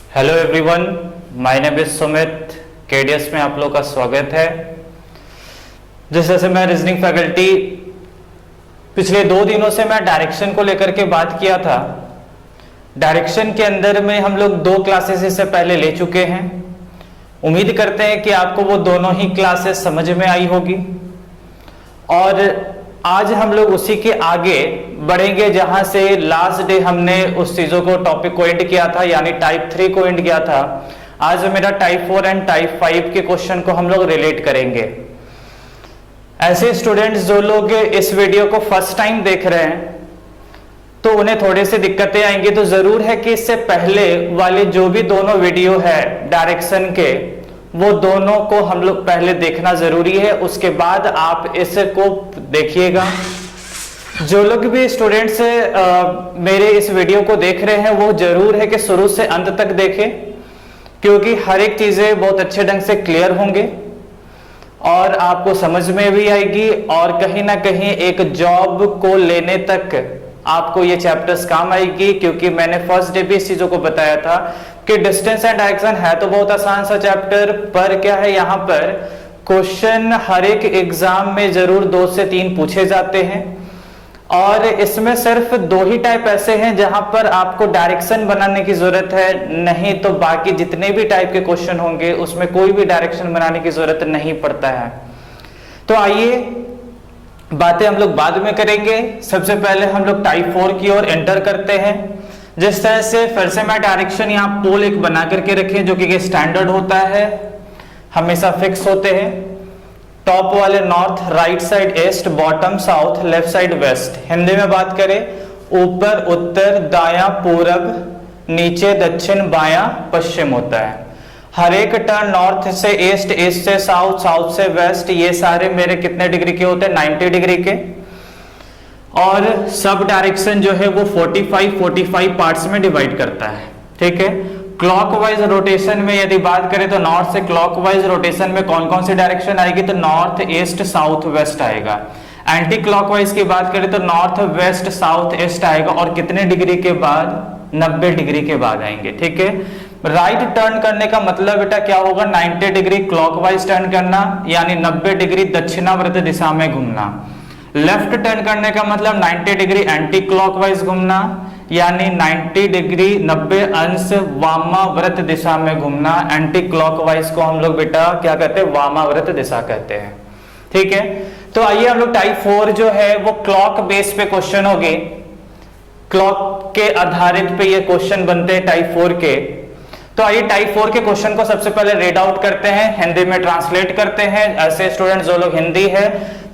Hello everyone, my name is Sumit. KDS में आप लोग का स्वागत है। जिस तरह से मैं रीजनिंग फैकल्टी पिछले 2 दिनों से मैं डायरेक्शन को लेकर के बात किया था। डायरेक्शन के अंदर में हम लोग 2 क्लासेस इससे पहले ले चुके हैं। उम्मीद करते हैं कि आपको वो दोनों ही क्लासेस समझ में आई होगी और आज हम लोग उसी के आगे बढ़ेंगे जहां से लास्ट डे हमने उस चीजों को टॉपिक को एंड किया था, यानी टाइप 3 को एंड किया था। आज मेरा टाइप 4 एंड टाइप 5 के क्वेश्चन को हम लोग रिलेट करेंगे। ऐसे स्टूडेंट्स जो लोग इस वीडियो को फर्स्ट टाइम देख रहे हैं तो उन्हें थोड़ी सी दिक्कतें आएंगी, तो जरूर है कि इससे पहले वाले जो भी दोनों वीडियो है डायरेक्शन के, वो दोनों को हम लोग पहले देखना जरूरी है, उसके बाद आप इसको देखिएगा। जो लोग भी स्टूडेंट्स मेरे इस वीडियो को देख रहे हैं वो जरूर है कि शुरू से अंत तक देखें, क्योंकि हर एक चीजें बहुत अच्छे ढंग से क्लियर होंगे और आपको समझ में भी आएगी और कहीं ना कहीं एक जॉब को लेने तक आपको ये चैप्टर्स काम आएगी। क्योंकि मैंने फर्स्ट डे भी इस चीजों को बताया था कि डिस्टेंस एंड डायरेक्शन है तो बहुत आसान सा चैप्टर, पर क्या है यहाँ पर क्वेश्चन हर एक एग्जाम में जरूर 2 से 3 पूछे जाते हैं और इसमें सिर्फ 2 ही टाइप ऐसे हैं जहां पर आपको डायरेक्शन बनाने की जरूरत है, नहीं तो बाकी जितने भी टाइप के क्वेश्चन होंगे उसमें कोई भी डायरेक्शन बनाने की जरूरत नहीं पड़ता है। तो आइए बातें हम लोग बाद में करेंगे। सबसे पहले हम लोग टाइप 4 की ओर एंटर करते हैं। जिस तरह से फिर से मैं डायरेक्शन यहाँ पोल एक बना करके रखें जो कि स्टैंडर्ड होता है, हमेशा फिक्स होते हैं। टॉप वाले north, right side east, bottom south, left side west. Hindi में बात करें ऊपर उत्तर, दायां पूरब, नीचे दक्षिण, बायां पश्चिम होता है। हर एक टर्न नॉर्थ से ईस्ट, ईस्ट से साउथ, साउथ से वेस्ट, ये सारे मेरे कितने डिग्री के होते हैं? 90 डिग्री के। और सब डायरेक्शन जो है वो 45 पार्ट्स में डिवाइड करता है, ठीक है। क्लॉकवाइज रोटेशन में यदि बात करें तो नॉर्थ से क्लॉकवाइज रोटेशन में कौन कौन सी डायरेक्शन आएगी? तो नॉर्थ, ईस्ट, साउथ, वेस्ट आएगा। एंटी क्लॉकवाइज की बात करें तो नॉर्थ, वेस्ट, साउथ, ईस्ट आएगा और कितने डिग्री के बाद? 90 डिग्री के बाद आएंगे, ठीक है। राइट टर्न करने का मतलब बेटा क्या होगा? 90 डिग्री क्लॉकवाइज टर्न करना, यानी 90 डिग्री दक्षिणावर्त दिशा में घूमना। लेफ्ट टर्न करने का मतलब 90 डिग्री एंटी क्लॉकवाइज घूमना, यानी 90 डिग्री 90 अंश वामाव्रत दिशा में घूमना। एंटी क्लॉकवाइज को हम लोग बेटा क्या कहते हैं? वामाव्रत दिशा कहते हैं, ठीक है। तो आइए हम लोग टाइप 4 जो है वो क्लॉक बेस पे क्वेश्चन होगी। क्लॉक के आधारित पे ये क्वेश्चन बनते हैं टाइप 4 के। तो आइए टाइप 4 के क्वेश्चन को सबसे पहले रीड आउट करते हैं, हिंदी में ट्रांसलेट करते हैं। ऐसे स्टूडेंट जो लोग हिंदी है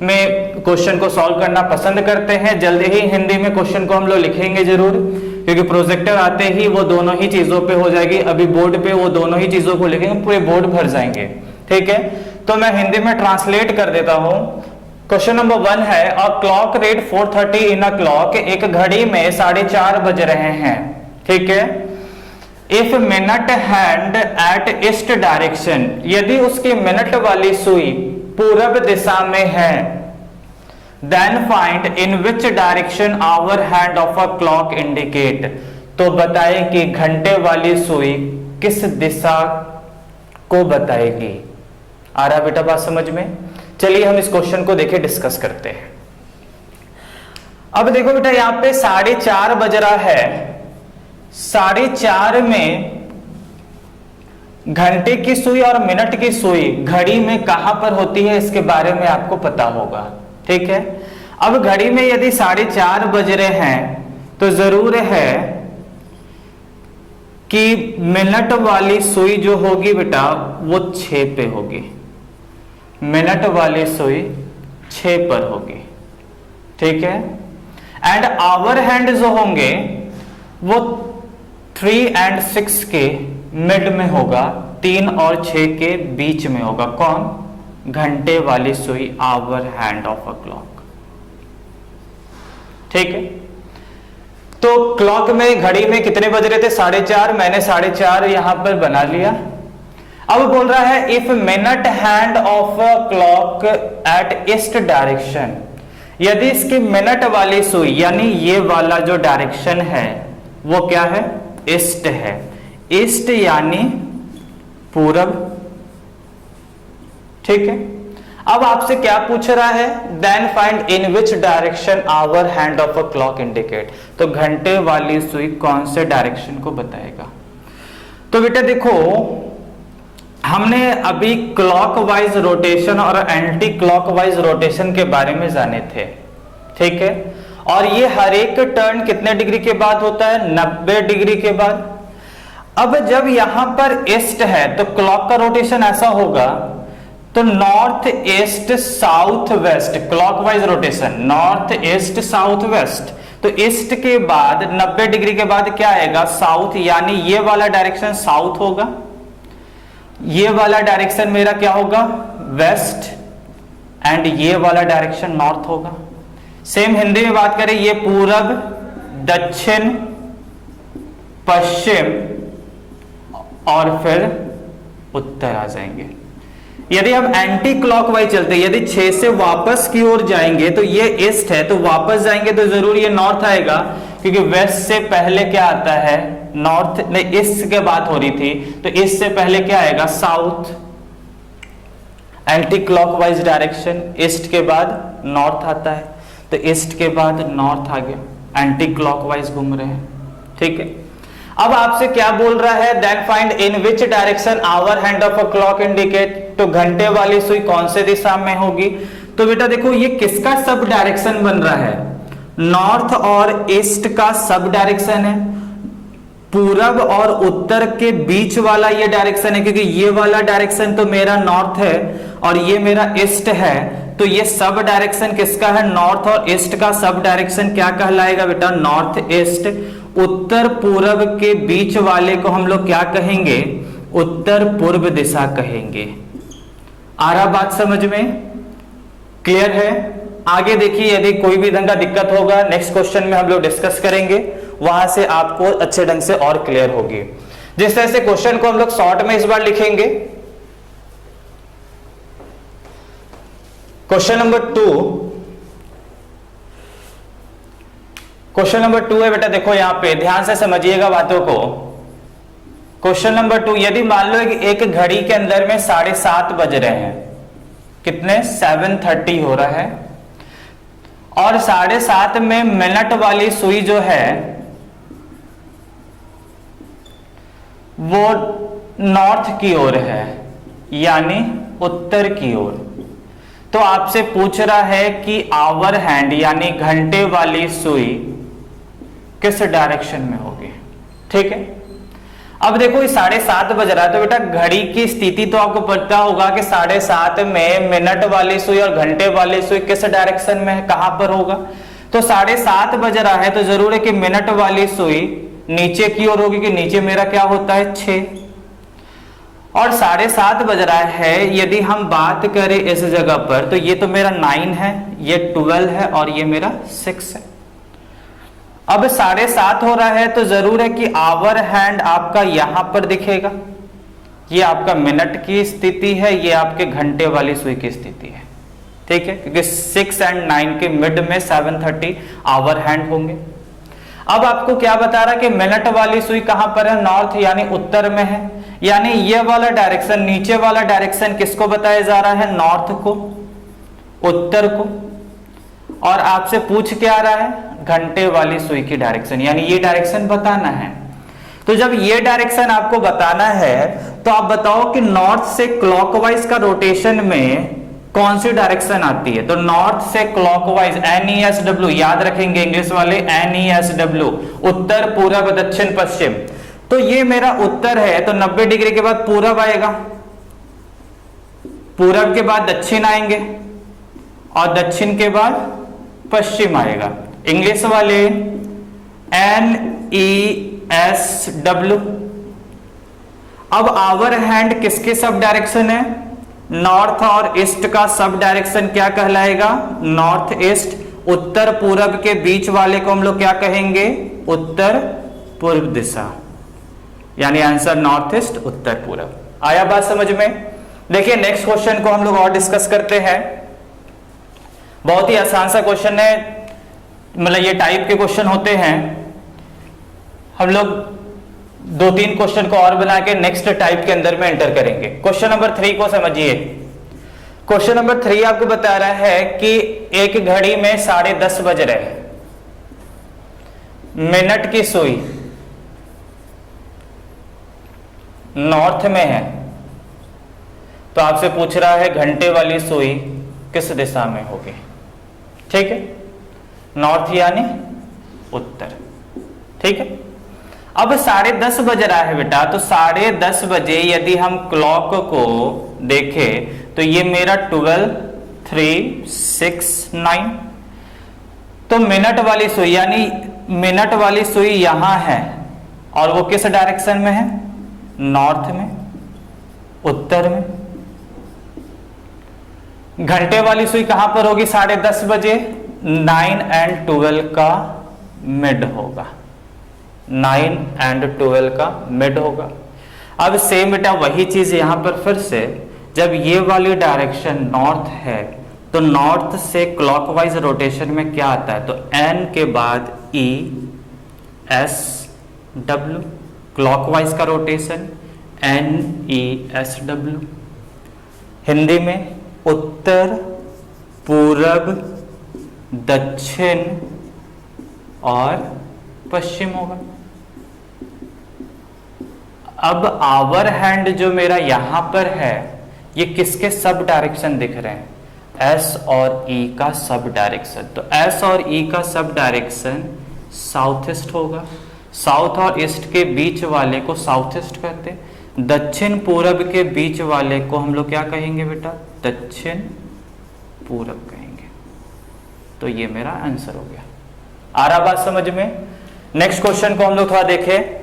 में क्वेश्चन को सॉल्व करना पसंद करते हैं, जल्दी ही हिंदी में क्वेश्चन को हम लोग लिखेंगे जरूर, क्योंकि प्रोजेक्टर आते ही वो दोनों ही चीजों पे हो जाएगी। अभी बोर्ड पे वो दोनों ही चीजों को लिखेंगे, पूरे बोर्ड भर जाएंगे, ठीक है। तो मैं हिंदी में ट्रांसलेट कर देता हूं। क्वेश्चन नंबर 1 है, a clock read 4:30 in a clock. एक घड़ी में 4:30 बज रहे हैं, ठीक है। If minute hand at east direction, यदि उसकी मिनट वाली सुई पूरब दिशा में है, then find in which direction hour hand of a clock indicate. तो बताए कि घंटे वाली सुई किस दिशा को बताएगी। आ रहा बेटा बात समझ में? चलिए हम इस क्वेश्चन को देखें, डिस्कस करते हैं। अब देखो बेटा यहां पे 4:30 बज रहा है। 4:30 में घंटे की सुई और मिनट की सुई घड़ी में कहां पर होती है इसके बारे में आपको पता होगा, ठीक है। अब घड़ी में यदि 4:30 बज रहे हैं तो जरूर है कि मिनट वाली सुई जो होगी बेटा वो 6 पे होगी। मिनट वाली सुई 6 पर होगी, ठीक है। एंड आवर हैंड जो होंगे वो 3 और 6 के मिड में होगा, 3 और 6 के बीच में होगा। कौन? घंटे वाली सुई, hour hand of a clock, ठीक है। तो क्लॉक में, घड़ी में कितने बज रहे थे? 4:30। मैंने 4:30 यहां पर बना लिया। अब बोल रहा है if minute hand of a clock at east direction, यदि इसकी मिनट वाली सुई यानी ये वाला जो डायरेक्शन है वो क्या है? ईस्ट है। ईस्ट यानी पूरब, ठीक है। अब आपसे क्या पूछ रहा है, then find in which direction hour hand of a clock indicate, तो घंटे वाली सुई कौन से डायरेक्शन को बताएगा। तो बेटा देखो, हमने अभी क्लॉकवाइज रोटेशन और एंटी क्लॉकवाइज रोटेशन के बारे में जाने थे, ठीक है। और ये हर एक टर्न कितने डिग्री के बाद होता है, 90 डिग्री के बाद। अब जब यहां पर ईस्ट है तो क्लॉक का रोटेशन ऐसा होगा, तो north east south west, clockwise rotation north east south west. तो ईस्ट के बाद 90 डिग्री के बाद क्या आएगा, साउथ, यानी ये वाला डायरेक्शन साउथ होगा, ये वाला डायरेक्शन मेरा क्या होगा, वेस्ट, एंड ये वाला डायरेक्शन नॉर्थ होगा। सेम हिंदी में बात करें, ये पूरब, दक्षिण, पश्चिम और फिर उत्तर आ जाएंगे। यदि हम एंटी क्लॉकवाइज चलते, यदि 6 से वापस की ओर जाएंगे, तो ये ईस्ट है, तो वापस जाएंगे तो जरूर ये नॉर्थ आएगा, क्योंकि वेस्ट से पहले क्या आता है, नॉर्थ, नहीं ईस्ट के बात हो रही थी, तो ईस्ट से पहले क्या आएगा, south. Anti clockwise direction, east के बाद नॉर्थ आता है, तो ईस्ट के बाद नॉर्थ आ गया, एंटी क्लॉकवाइज घूम रहे हैं, ठीक है। अब आपसे क्या बोल रहा है, then find in which direction hour hand of a clock indicate, तो घंटे वाली सुई कौन से दिशा में होगी। तो बेटा देखो, ये किसका सब डायरेक्शन बन रहा है, नॉर्थ और ईस्ट का सब डायरेक्शन है, पूरब और उत्तर के बीच वाला ये डायरेक्शन है, क्योंकि ये वाला डायरेक्शन तो मेरा नॉर्थ है और ये मेरा ईस्ट है, तो ये सब डायरेक्शन किसका है, नॉर्थ और ईस्ट का सब डायरेक्शन क्या कहलाएगा बेटा, नॉर्थ ईस्ट। उत्तर पूरब के बीच वाले को हम लोग क्या कहेंगे, उत्तर पूर्व दिशा कहेंगे। आ रहा बात समझ में, क्लियर है। आगे देखिए, यदि कोई भी ढंग का दिक्कत होगा नेक्स्ट क्वेश्चन में हम लोग डिस्कस करेंगे, वहां से आपको अच्छे ढंग से और क्लियर होगी। जिस तरह से क्वेश्चन को हम लोग शॉर्ट में इस बार लिखेंगे, क्वेश्चन नंबर 2 है बेटा, देखो यहां पे ध्यान से समझिएगा बातों को। क्वेश्चन नंबर 2, यदि मान लो एक घड़ी के अंदर में 7:30 बज रहे हैं, कितने, 7:30 हो रहा है, और 7:30 में मिनट वाली सुई जो है वो नॉर्थ की ओर है, यानी उत्तर की ओर। तो आपसे पूछ रहा है कि आवर हैंड यानी घंटे वाली सुई किस डायरेक्शन में होगी, ठीक है। अब देखो ये 7:30 बज रहा है, तो बेटा घड़ी की स्थिति तो आपको पता होगा कि 7:30 में मिनट वाली सुई और घंटे वाली सुई किस डायरेक्शन में है, कहां पर होगा। तो 7:30 बज रहा है, तो जरूर है कि मिनट वाली सुई नीचे की ओर होगी, कि नीचे मेरा क्या होता है 6, और 7:30 बज रहा है, यदि हम बात करें इस जगह पर, तो ये तो मेरा 9 है, ये 12 है और ये मेरा 6 है। अब 7:30 हो रहा है, तो जरूर है कि आवर हैंड आपका यहां पर दिखेगा, ये आपका मिनट की स्थिति है, ये आपके घंटे वाली सुई की स्थिति है, ठीक है, क्योंकि 6 और 9 के मिड में 7:30 आवर हैंड होंगे। अब आपको क्या बता रहा है कि मिनट वाली सुई कहां पर है, नॉर्थ यानी उत्तर में है, यानी ये वाला डायरेक्शन, नीचे वाला डायरेक्शन किसको बताया जा रहा है, नॉर्थ को, उत्तर को। और आपसे पूछ क्या रहा है, घंटे वाली सुई की डायरेक्शन, यानी ये डायरेक्शन बताना है। तो जब ये डायरेक्शन आपको बताना है, तो आप बताओ कि नॉर्थ से क्लॉकवाइज का रोटेशन में कौन सी डायरेक्शन आती है। तो नॉर्थ से क्लॉकवाइज NESW, याद रखेंगे इंग्लिश वाले, NESW, उत्तर, पूरब, दक्षिण, पश्चिम। तो ये मेरा उत्तर है, तो 90 डिग्री के बाद पूरब आएगा, पूरब के बाद दक्षिण आएंगे, और दक्षिण के बाद पश्चिम आएगा। इंग्लिश वाले NESW। अब आवर हैंड किसके सब डायरेक्शन है, नॉर्थ और ईस्ट का सब डायरेक्शन क्या कहलाएगा, नॉर्थ ईस्ट। उत्तर पूरब के बीच वाले को हम लोग क्या कहेंगे, उत्तर पूर्व दिशा, यानी आंसर नॉर्थ ईस्ट, उत्तर पूरब। आया बात समझ में। देखिए नेक्स्ट क्वेश्चन को हम लोग और डिस्कस करते हैं। बहुत ही आसान सा क्वेश्चन है, मतलब ये टाइप के क्वेश्चन होते हैं। हम लोग दो तीन क्वेश्चन को और बना के नेक्स्ट टाइप के अंदर में एंटर करेंगे। क्वेश्चन नंबर 3 को समझिए। क्वेश्चन नंबर 3 आपको बता रहा है कि एक घड़ी में 10:30 बज रहे हैं, मिनट की सुई नॉर्थ में है, तो आपसे पूछ रहा है घंटे वाली सुई किस दिशा में होगी। ठीक है, नॉर्थ यानी उत्तर। ठीक है, अब 10:30 बज रहा है बेटा, तो 10:30 बजे यदि हम क्लॉक को देखें तो ये मेरा 12, 3, 6, 9, तो मिनट वाली सुई यानी मिनट वाली सुई यहां है और वो किस डायरेक्शन में है, नॉर्थ में, उत्तर में। घंटे वाली सुई कहां पर होगी 10:30 बजे, 9 और 12 का मिड होगा, 9 और 12 का मिड होगा। अब सेम बेटा वही चीज यहां पर फिर से, जब ये वाली डायरेक्शन नॉर्थ है तो नॉर्थ से क्लॉकवाइज रोटेशन में क्या आता है, तो एन के बाद ई एस डब्ल्यू, क्लॉकवाइज का rotation N E S W. Hindi में उत्तर, पूरब, दक्षिण और पश्चिम होगा। अब आवर हैंड जो मेरा यहां पर है, ये किसके सब डायरेक्शन दिख रहे हैं, एस और ई का सब डायरेक्शन। तो एस और ई का सब डायरेक्शन साउथ ईस्ट होगा। साउथ और ईस्ट के बीच वाले को साउथ ईस्ट कहते हैं। दक्षिण पूरब के बीच वाले को हम लोग क्या कहेंगे बेटा, दक्षिण पूरब कहेंगे। तो ये मेरा आंसर हो गया। आ रहा बात समझ में। नेक्स्ट क्वेश्चन को हम लोग थोड़ा देखें।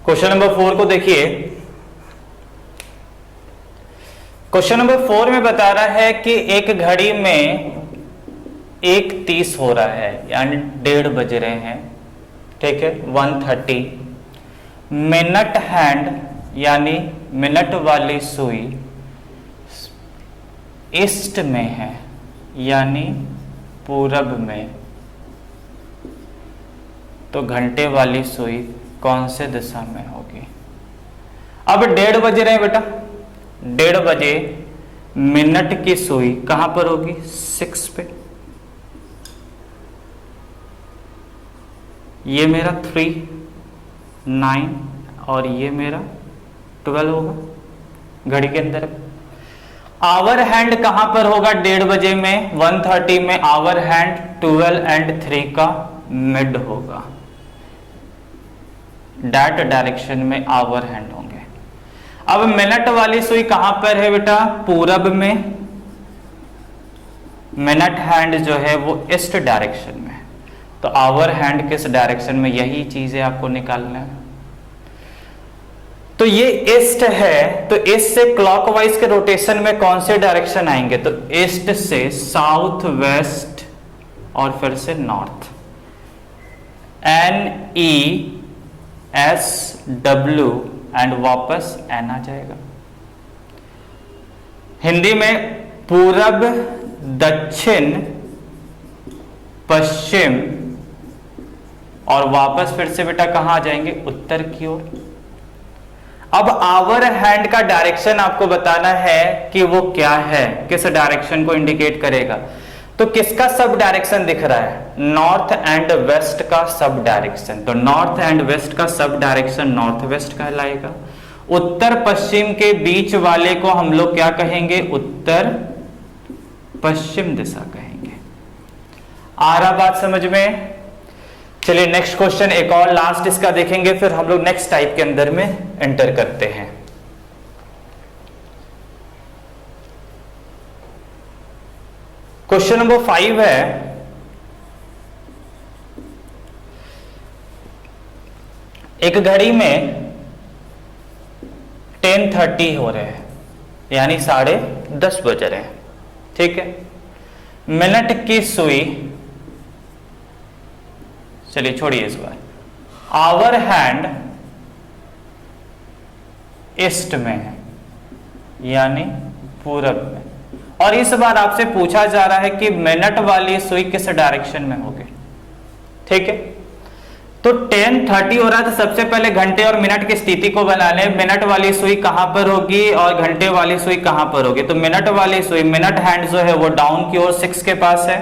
क्वेश्चन नंबर 4 को देखिए। क्वेश्चन नंबर 4 में बता रहा है कि एक घड़ी में 1:30 हो रहा है, यानी 1:30 बज रहे हैं। ठीक है, 1:30। मिनट हैंड यानी मिनट वाली सुई ईस्ट में है, यानी पूरब में, तो घंटे वाली सुई कौन से दिशा में होगी। अब 1:30 बज रहे हैं बेटा, 1:30 बजे मिनट की सुई कहां पर होगी, 6 पे। ये मेरा 3, 9 और ये मेरा 12 होगा घड़ी के अंदर। आवर हैंड कहां पर होगा 1:30 बजे में, 1:30 में आवर हैंड 12 और 3 का मिड होगा। डैट डायरेक्शन में आवर हैंड होंगे। अब मिनट वाली सुई कहां पर है बेटा, पूरब में। मिनट हैंड जो है वो ईस्ट डायरेक्शन में, तो आवर हैंड किस डायरेक्शन में, यही चीजें आपको निकालना है। तो ये ईस्ट है, तो ईस्ट से क्लॉकवाइज के रोटेशन में कौन से डायरेक्शन आएंगे, तो ईस्ट से साउथ वेस्ट और फिर से north. N E S W and वापस एन आ जाएगा। हिंदी में पूरब, दक्षिण, पश्चिम और वापस फिर से बेटा कहां आ जाएंगे, उत्तर की ओर। अब आवर हैंड का डायरेक्शन आपको बताना है कि वो क्या है, किस डायरेक्शन को इंडिकेट करेगा। तो किसका सब डायरेक्शन दिख रहा है, नॉर्थ एंड वेस्ट का सब डायरेक्शन। तो नॉर्थ एंड वेस्ट का सब डायरेक्शन नॉर्थ वेस्ट कहलाएगा। उत्तर पश्चिम के बीच वाले को हम लोग क्या कहेंगे, उत्तर पश्चिम दिशा कहेंगे। आ रहा बात समझ में। चलिए नेक्स्ट क्वेश्चन एक और लास्ट इसका देखेंगे, फिर हम लोग नेक्स्ट टाइप के अंदर में एंटर करते हैं। क्वेश्चन नंबर 5 है, एक घड़ी में 10:30 हो रहे हैं, यानी 10:30 बज रहे हैं। ठीक है, मिनट की सुई, चलिए छोड़िए इस बार, आवर हैंड ईस्ट में है, यानी पूरब में। और इस बार आपसे पूछा जा रहा है कि मिनट वाली सुई किस डायरेक्शन में होगी। ठीक है, तो 10:30 हो रहा है, तो सबसे पहले घंटे और मिनट की स्थिति को बना लें। मिनट वाली सुई कहां पर होगी और घंटे वाली सुई कहां पर होगी। तो मिनट वाली सुई, मिनट हैंड जो है वो डाउन की ओर 6 के पास है,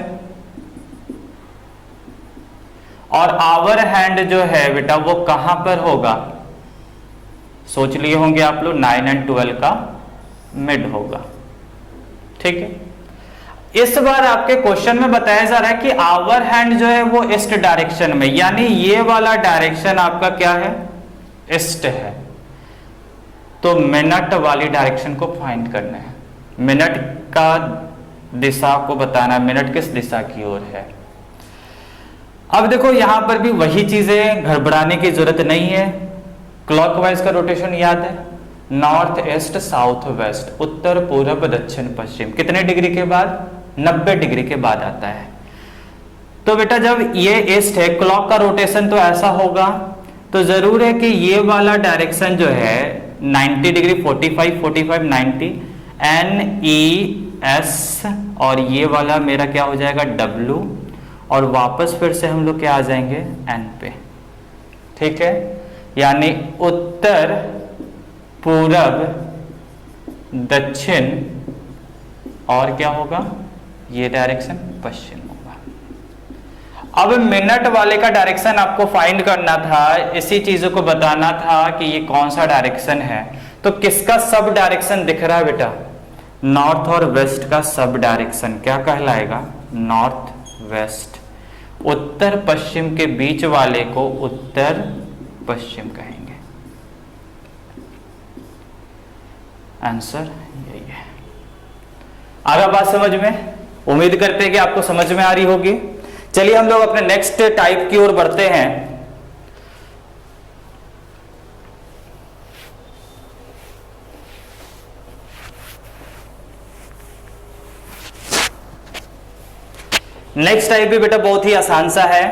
और आवर हैंड जो है बेटा वो कहां पर होगा, सोच लिए होंगे आप लोग, 9 और 12 का मिड होगा। ठीक है, इस बार आपके क्वेश्चन में बताया जा रहा है कि आवर हैंड जो है वो ईस्ट डायरेक्शन में, यानी ये वाला डायरेक्शन आपका क्या है, ईस्ट है। तो मिनट वाली डायरेक्शन को फाइंड करना है, मिनट का दिशा को बताना, मिनट किस दिशा की ओर है। अब देखो यहां पर भी वही चीजें, घबराने की जरूरत नहीं है। क्लॉकवाइज का रोटेशन याद है, नॉर्थ ईस्ट साउथ वेस्ट, उत्तर पूर्व दक्षिण पश्चिम, कितने डिग्री के बाद, 90 डिग्री के बाद आता है। तो बेटा जब ये ईस्ट है, क्लॉक का रोटेशन तो ऐसा होगा, तो जरूर है कि ये वाला डायरेक्शन जो है 90 डिग्री, 45 45 90, एन ई एस, और ये वाला मेरा क्या हो जाएगा, डब्ल्यू, और वापस फिर से हम लोग क्या आ जाएंगे, एन पे। ठीक है, यानी उत्तर पूरब दक्षिण, और क्या होगा, ये डायरेक्शन पश्चिम होगा। अब मिनट वाले का डायरेक्शन आपको फाइंड करना था, इसी चीजों को बताना था कि ये कौन सा डायरेक्शन है। तो किसका सब डायरेक्शन दिख रहा है बेटा, नॉर्थ और वेस्ट का सब डायरेक्शन क्या कहलाएगा, नॉर्थ वेस्ट। उत्तर पश्चिम के बीच वाले को उत्तर पश्चिम कहेंगे। आंसर यही है। आ रहा बात समझ में, उम्मीद करते हैं कि आपको समझ में आ रही होगी। चलिए हम लोग अपने नेक्स्ट टाइप की ओर बढ़ते हैं। नेक्स्ट टाइप भी बेटा बहुत ही आसान सा है,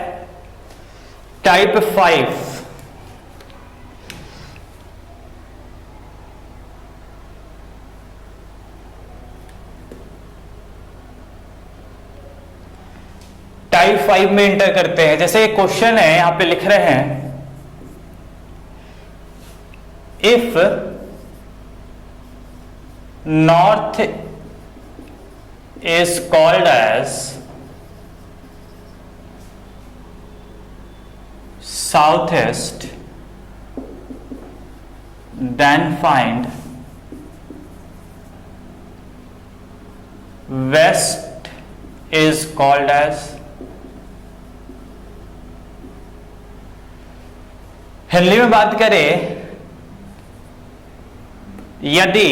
टाइप 5। टाइप 5 में इंटर करते हैं। जैसे एक क्वेश्चन है, यहां पे लिख रहे हैं, if north is called as southeast, then find west is called as। Hindi में बात करें, यदि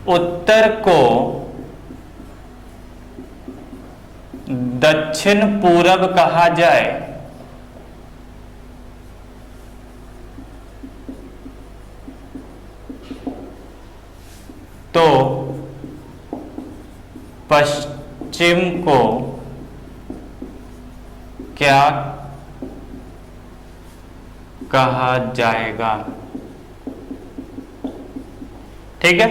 उत्तर को दक्षिण पूरब कहा जाए तो पश्चिम को क्या कहा जाएगा। ठीक है,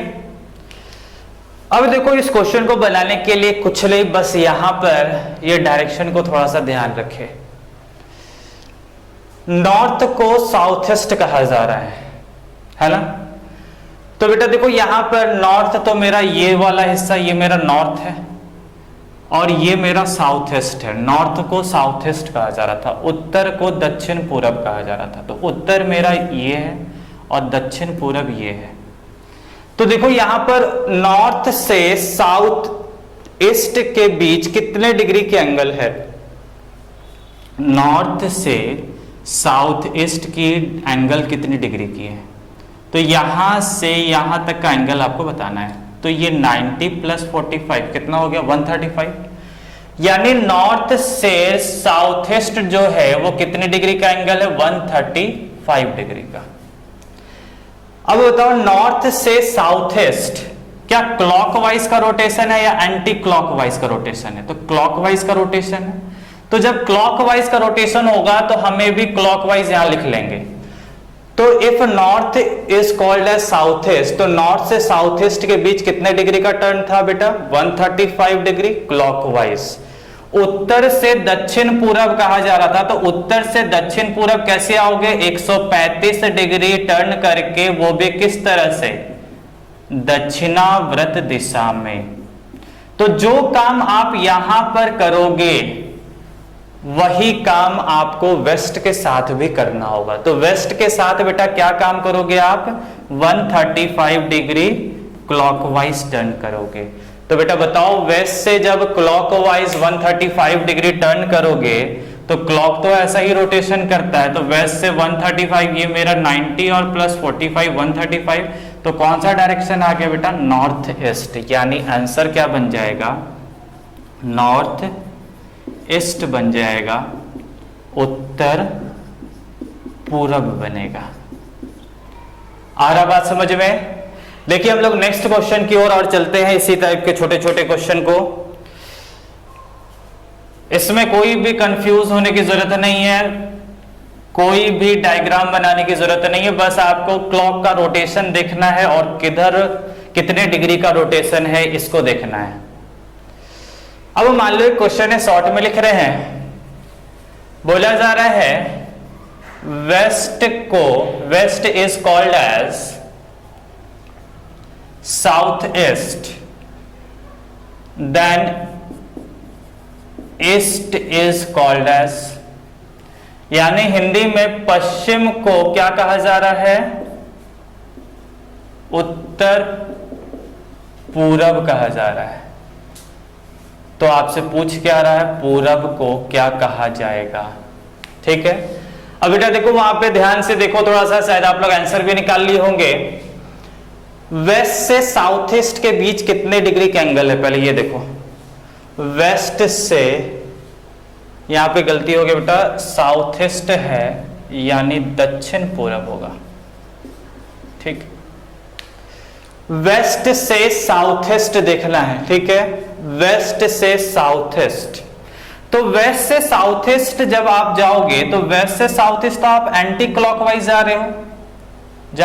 अब देखो इस क्वेश्चन को बनाने के लिए कुछ नहीं, बस यहां पर ये डायरेक्शन को थोड़ा सा ध्यान रखें। नॉर्थ को साउथ ईस्ट कहा जा रहा है ना। तो बेटा देखो यहां पर नॉर्थ तो मेरा ये वाला हिस्सा, ये मेरा नॉर्थ है, और ये मेरा साउथ ईस्ट है। नॉर्थ को साउथ ईस्ट कहा जा रहा था, उत्तर को दक्षिण पूरब कहा जा रहा था। तो उत्तर मेरा ये है और दक्षिण पूरब ये है। तो देखो यहां पर नॉर्थ से साउथ ईस्ट के बीच कितने डिग्री के एंगल है, नॉर्थ से साउथ ईस्ट की एंगल कितनी डिग्री की है। तो यहां से यहां तक का एंगल आपको बताना है। तो ये 90 + 45 कितना हो गया, 135। यानी नॉर्थ से साउथ ईस्ट जो है वो कितने डिग्री का एंगल है, 135 डिग्री का। अब बताओ नॉर्थ से साउथ ईस्ट क्या क्लॉकवाइज का रोटेशन है या एंटी क्लॉकवाइज का रोटेशन है। तो क्लॉकवाइज का रोटेशन है। तो जब क्लॉकवाइज का रोटेशन होगा तो हमें भी क्लॉकवाइज यहां लिख लेंगे। तो if north is called as south east, तो नॉर्थ से साउथ ईस्ट के बीच कितने डिग्री का टर्न था बेटा? 135 डिग्री क्लॉकवाइज। उत्तर से दक्षिण पूरब कहा जा रहा था, तो उत्तर से दक्षिण पूरब कैसे आओगे? 135 डिग्री टर्न करके, वो भी किस तरह से? दक्षिणावर्त दिशा में। तो जो काम आप यहां पर करोगे वही काम आपको वेस्ट के साथ भी करना होगा। तो वेस्ट के साथ बेटा क्या काम करोगे आप? 135 डिग्री क्लॉकवाइज टर्न करोगे। तो बेटा बताओ, वेस्ट से जब क्लॉकवाइज 135 डिग्री टर्न करोगे तो क्लॉक तो ऐसा ही रोटेशन करता है, तो वेस्ट से 135, ये मेरा 90 और प्लस 45 135, तो कौन सा डायरेक्शन आ गया बेटा? North east. यानी आंसर क्या बन जाएगा? नॉर्थ ईस्ट बन जाएगा, उत्तर पूरब बनेगा। आ रहा बात समझ में? देखिए हम लोग नेक्स्ट क्वेश्चन की ओर और चलते हैं, इसी टाइप के छोटे छोटे क्वेश्चन को। इसमें कोई भी कंफ्यूज होने की जरूरत नहीं है, कोई भी डायग्राम बनाने की जरूरत नहीं है, बस आपको क्लॉक का रोटेशन देखना है और किधर कितने डिग्री का रोटेशन है इसको देखना है। अब मान लो एक क्वेश्चन है, शॉर्ट में लिख रहे हैं, बोला जा रहा है west is called as south east, then east is called as, यानी हिंदी में पश्चिम को क्या कहा जा रहा है? उत्तर पूरब कहा जा रहा है। तो आपसे पूछ क्या रहा है? पूरब को क्या कहा जाएगा? ठीक है, अब बेटा देखो वहां पे ध्यान से देखो थोड़ा सा, शायद आप लोग आंसर भी निकाल लिए होंगे। वेस्ट से साउथ ईस्ट के बीच कितने डिग्री के एंगल है? पहले ये देखो, वेस्ट से, यहां पे गलती हो गई बेटा, साउथ ईस्ट है यानी दक्षिण पूरब होगा। ठीक, वेस्ट से साउथ ईस्ट देखना है। ठीक है, वेस्ट से साउथ ईस्ट, तो वेस्ट से साउथ ईस्ट जब आप जाओगे तो वेस्ट से साउथ ईस्ट तो आप एंटी क्लॉकवाइज जा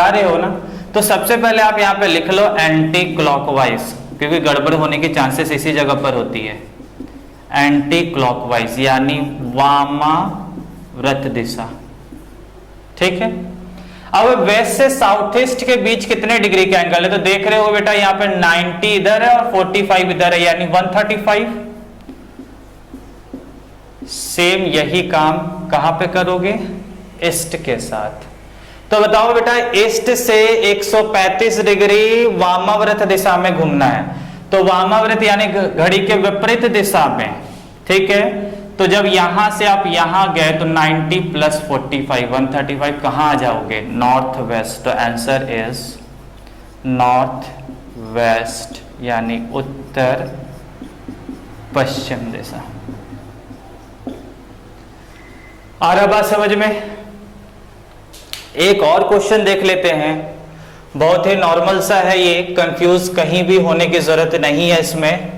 रहे हो ना। तो सबसे पहले आप यहां पे लिख लो एंटी क्लॉकवाइज, क्योंकि गड़बड़ होने की चांसेस इसी जगह पर होती है। एंटी क्लॉकवाइज यानी वामाव्रत दिशा। ठीक है, अब वेस्ट से साउथ ईस्ट के बीच कितने डिग्री का एंगल है? तो देख रहे हो बेटा यहाँ पे 90 इधर है और 45 इधर है, यानी 135। सेम यही काम कहां पे करोगे? ईस्ट के साथ। तो बताओ बेटा, ईस्ट से 135 डिग्री वामाव्रत दिशा में घूमना है, तो वामाव्रत यानी घड़ी के विपरीत दिशा में। ठीक है, तो जब यहां से आप यहां गए तो 90 प्लस 45 135 कहां आ जाओगे? North west. तो आंसर इज नॉर्थ वेस्ट यानी उत्तर पश्चिम दिशा। आ रहा बात समझ में? एक और क्वेश्चन देख लेते हैं, बहुत ही नॉर्मल सा है ये, कंफ्यूज कहीं भी होने की जरूरत नहीं है इसमें।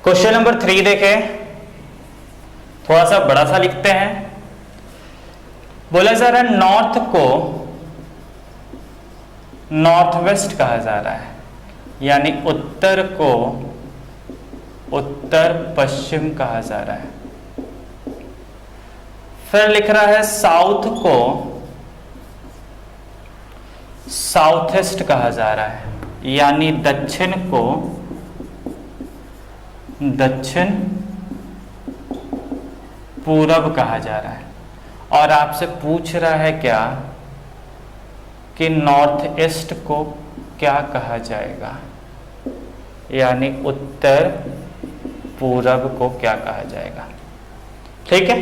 क्वेश्चन नंबर 3 देखें, थोड़ा सा बड़ा सा लिखते हैं। बोला जा रहा है नॉर्थ को नॉर्थ वेस्ट कहा जा रहा है, यानी उत्तर को उत्तर पश्चिम कहा जा रहा है। फिर लिख रहा है साउथ को साउथ ईस्ट कहा जा रहा है, यानी दक्षिण को दक्षिण पूरब कहा जा रहा है। और आपसे पूछ रहा है क्या कि नॉर्थ ईस्ट को क्या कहा जाएगा, यानी उत्तर पूरब को क्या कहा जाएगा। ठीक है,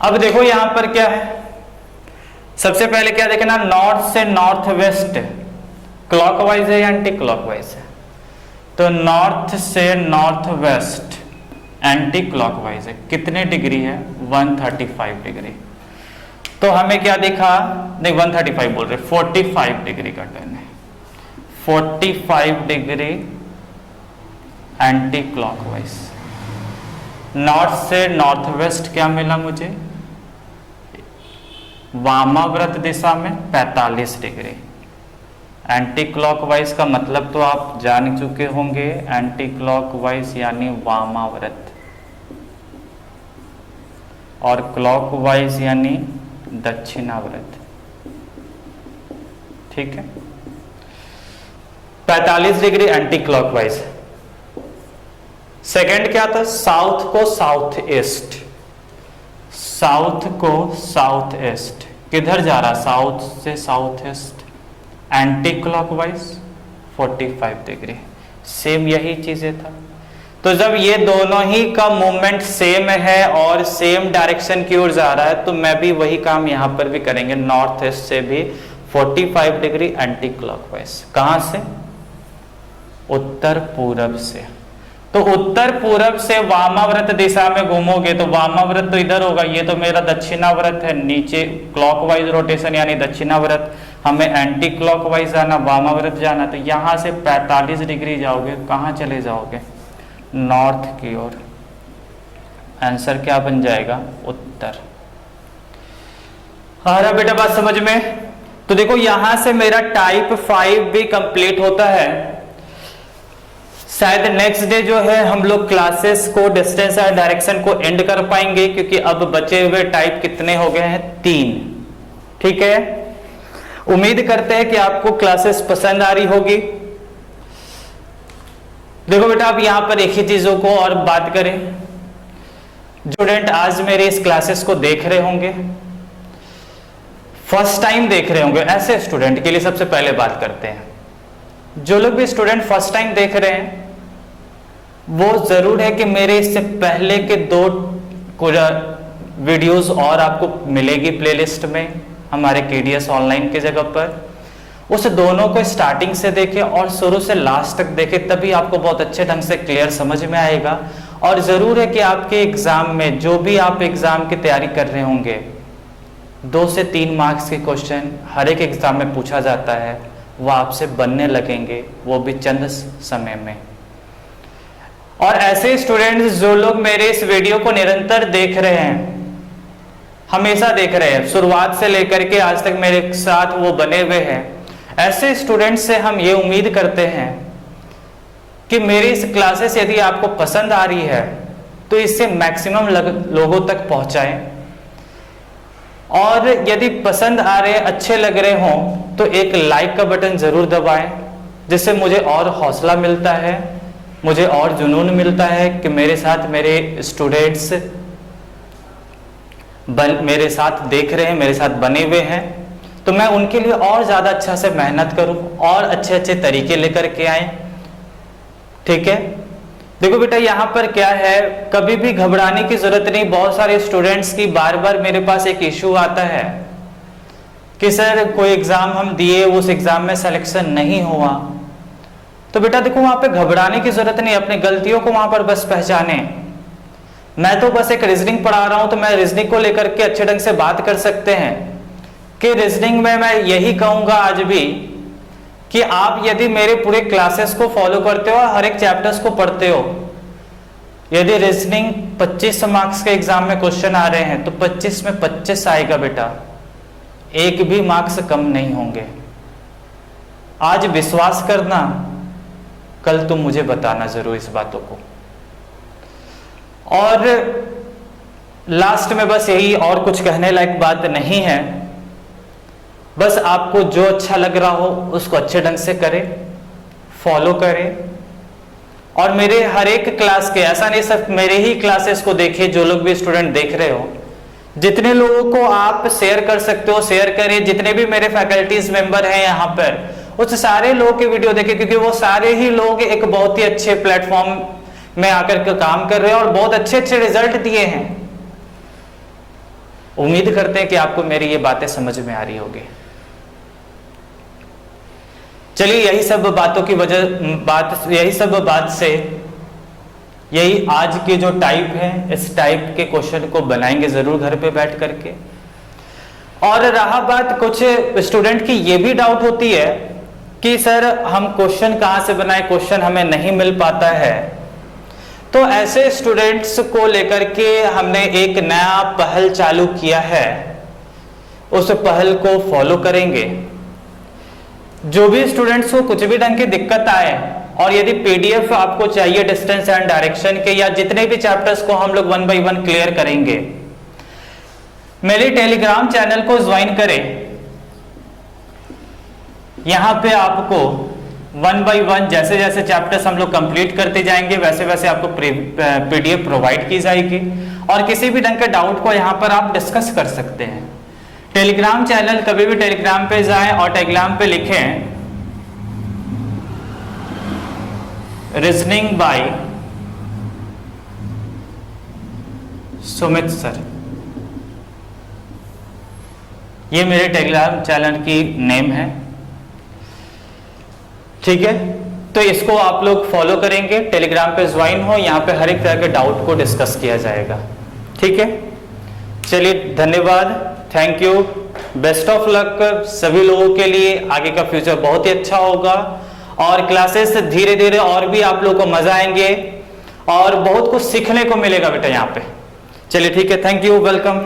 अब देखो यहां पर क्या है, सबसे पहले क्या देखना, नॉर्थ से नॉर्थ वेस्ट क्लॉकवाइज है या एंटी क्लॉकवाइज है? तो नॉर्थ से नॉर्थ वेस्ट एंटी क्लॉकवाइज है, कितने डिग्री है? 135 डिग्री। तो हमें क्या दिखा, नहीं 135 बोल रहे, 45 डिग्री का टर्न है, 45 डिग्री एंटी क्लॉकवाइज। नॉर्थ से नॉर्थ वेस्ट क्या मिला मुझे, वामाव्रत दिशा में 45 डिग्री। एंटी क्लॉकवाइज का मतलब तो आप जान चुके होंगे, एंटी क्लॉकवाइज यानी वामाव्रत, और क्लॉकवाइज यानी दक्षिणाव्रत। ठीक है, 45 डिग्री एंटी क्लॉकवाइज। सेकंड क्या था, साउथ को साउथ ईस्ट, साउथ को साउथ ईस्ट, किधर जा रहा, साउथ से south east, anti clockwise 45 degree. Same यही चीजें था। तो जब ये दोनों ही का मूवमेंट सेम है और सेम डायरेक्शन की ओर जा रहा है, तो मैं भी वही काम यहां पर भी करेंगे, नॉर्थ ईस्ट से भी 45 डिग्री एंटी क्लॉकवाइज। कहां से, उत्तर पूरब से। तो उत्तर पूरब से वामाव्रत दिशा में घूमोगे तो वामाव्रत तो इधर होगा, ये तो मेरा दक्षिणाव्रत है, नीचे क्लॉकवाइज रोटेशन यानी दक्षिणाव्रत, हमें एंटी क्लॉकवाइज जाना, वामाव्रत जाना, तो यहां से 45 डिग्री जाओगे, कहां चले जाओगे, नॉर्थ की ओर। आंसर क्या बन जाएगा, उत्तर। आ रहा बेटा बात समझ में। तो देखो यहां से मेरा टाइप 5 भी कंप्लीट होता है। शायद नेक्स्ट डे जो है हम लोग क्लासेस को डिस्टेंस और डायरेक्शन को एंड कर पाएंगे, क्योंकि अब बचे हुए टाइप कितने हो गए हैं, 3। ठीक है, उम्मीद करते हैं कि आपको क्लासेस पसंद आ रही होगी। देखो बेटा अब यहां पर एक ही चीजों को और बात करें, स्टूडेंट आज मेरे इस क्लासेस को देख रहे होंगे, फर्स्ट टाइम देख रहे होंगे, ऐसे स्टूडेंट के लिए सबसे पहले बात करते हैं। जो लोग भी स्टूडेंट फर्स्ट टाइम देख रहे हैं, वो जरूर है कि मेरे इससे पहले के 2 वीडियोस और आपको मिलेगी प्लेलिस्ट में हमारे केडीएस ऑनलाइन के जगह पर, उस दोनों को स्टार्टिंग से देखें और शुरू से लास्ट तक देखें, तभी आपको बहुत अच्छे ढंग से क्लियर समझ में आएगा। और जरूर है कि आपके एग्जाम में, जो भी आप एग्जाम की तैयारी कर रहे होंगे, 2 से 3 मार्क्स के क्वेश्चन हर एक एग्जाम में पूछा जाता है, वो आपसे बनने लगेंगे, वो भी चंद समय में। और ऐसे स्टूडेंट्स जो लोग मेरे इस वीडियो को निरंतर देख रहे हैं, हमेशा देख रहे हैं, शुरुआत से लेकर के आज तक मेरे साथ वो बने हुए हैं, ऐसे स्टूडेंट्स से हम ये उम्मीद करते हैं कि मेरी इस क्लासेस यदि आपको पसंद आ रही है तो इससे मैक्सिमम लोगों तक पहुंचाएं, और यदि पसंद आ रहे, अच्छे लग रहे हों तो एक लाइक का बटन जरूर दबाएं, जिससे मुझे और हौसला मिलता है, मुझे और जुनून मिलता है कि मेरे साथ मेरे स्टूडेंट्स मेरे साथ देख रहे हैं, मेरे साथ बने हुए हैं, तो मैं उनके लिए और ज्यादा अच्छा से मेहनत करूं और अच्छे अच्छे तरीके लेकर के आए। ठीक है, देखो बेटा यहाँ पर क्या है, कभी भी घबराने की जरूरत नहीं। बहुत सारे स्टूडेंट्स की बार बार मेरे पास एक इशू आता है कि सर कोई एग्जाम हम दिए, उस एग्जाम में सिलेक्शन नहीं हुआ। तो बेटा देखो वहां पे घबराने की जरूरत नहीं, अपनी गलतियों को वहां पर बस पहचाने। मैं तो बस एक रीजनिंग पढ़ा रहा हूं, तो मैं रीजनिंग को लेकर के अच्छे ढंग से बात कर सकते हैं कि रीजनिंग में मैं यही कहूंगा आज भी कि आप यदि मेरे पूरे क्लासेस को फॉलो करते हो, हर एक चैप्टर्स को पढ़ते हो, यदि रीजनिंग 25 मार्क्स के एग्जाम में क्वेश्चन आ रहे हैं तो 25 में 25 आएगा बेटा, एक भी मार्क्स कम नहीं होंगे। आज विश्वास करना, कल तुम मुझे बताना जरूर इस बातों को। और लास्ट में बस यही, और कुछ कहने लायक बात नहीं है, बस आपको जो अच्छा लग रहा हो उसको अच्छे ढंग से करें, फॉलो करें। और मेरे हर एक क्लास के, ऐसा नहीं सिर्फ मेरे ही क्लासेस को देखिए, जो लोग भी स्टूडेंट देख रहे हो, जितने लोगों को आप शेयर कर सकते हो शेयर करें। जितने भी मेरे फैकल्टीज मेंबर हैं यहाँ पर, उस सारे लोगों के वीडियो देखें, क्योंकि वो सारे ही लोग एक बहुत ही अच्छे प्लेटफॉर्म में आकर के काम कर रहे हैं और बहुत अच्छे अच्छे रिजल्ट दिए हैं। उम्मीद करते हैं कि आपको मेरी ये बातें समझ में आ रही होगी। चलिए यही सब बातों की यही सब बात से यही आज के जो टाइप है, इस टाइप के क्वेश्चन को बनाएंगे जरूर घर पे बैठ करके। और रहा बात, कुछ स्टूडेंट की ये भी डाउट होती है कि सर हम क्वेश्चन कहाँ से बनाएं, क्वेश्चन हमें नहीं मिल पाता है। तो ऐसे स्टूडेंट्स को लेकर के हमने एक नया पहल चालू किया है, उस पहल को फॉलो करेंगे। जो भी स्टूडेंट्स को कुछ भी ढंग की दिक्कत आए और यदि पीडीएफ आपको चाहिए डिस्टेंस एंड डायरेक्शन के या जितने भी चैप्टर्स को हम लोग 1 बाय 1 क्लियर करेंगे, मेरे टेलीग्राम चैनल को ज्वाइन करें। यहां पे आपको 1 बाय 1 जैसे जैसे चैप्टर्स हम लोग कंप्लीट करते जाएंगे वैसे वैसे आपको पीडीएफ प्रोवाइड की जाएगी और किसी भी ढंग के डाउट को यहां पर आप डिस्कस कर सकते हैं। टेलीग्राम चैनल, कभी भी टेलीग्राम पे जाएं और टेलीग्राम पे लिखें रीजनिंग बाय सुमित सर, ये मेरे टेलीग्राम चैनल की नेम है, ठीक है। तो इसको आप लोग फॉलो करेंगे, टेलीग्राम पे ज्वाइन हो, यहाँ पे हर एक तरह के डाउट को डिस्कस किया जाएगा, ठीक है। चलिए धन्यवाद, thank you, best of luck सभी लोगों के लिए। आगे का फ्यूचर बहुत ही अच्छा होगा और क्लासेस धीरे धीरे और भी आप लोगों को मजा आएंगे और बहुत कुछ सीखने को मिलेगा बेटा यहाँ पे। चलिए ठीक है, थैंक यू, वेलकम।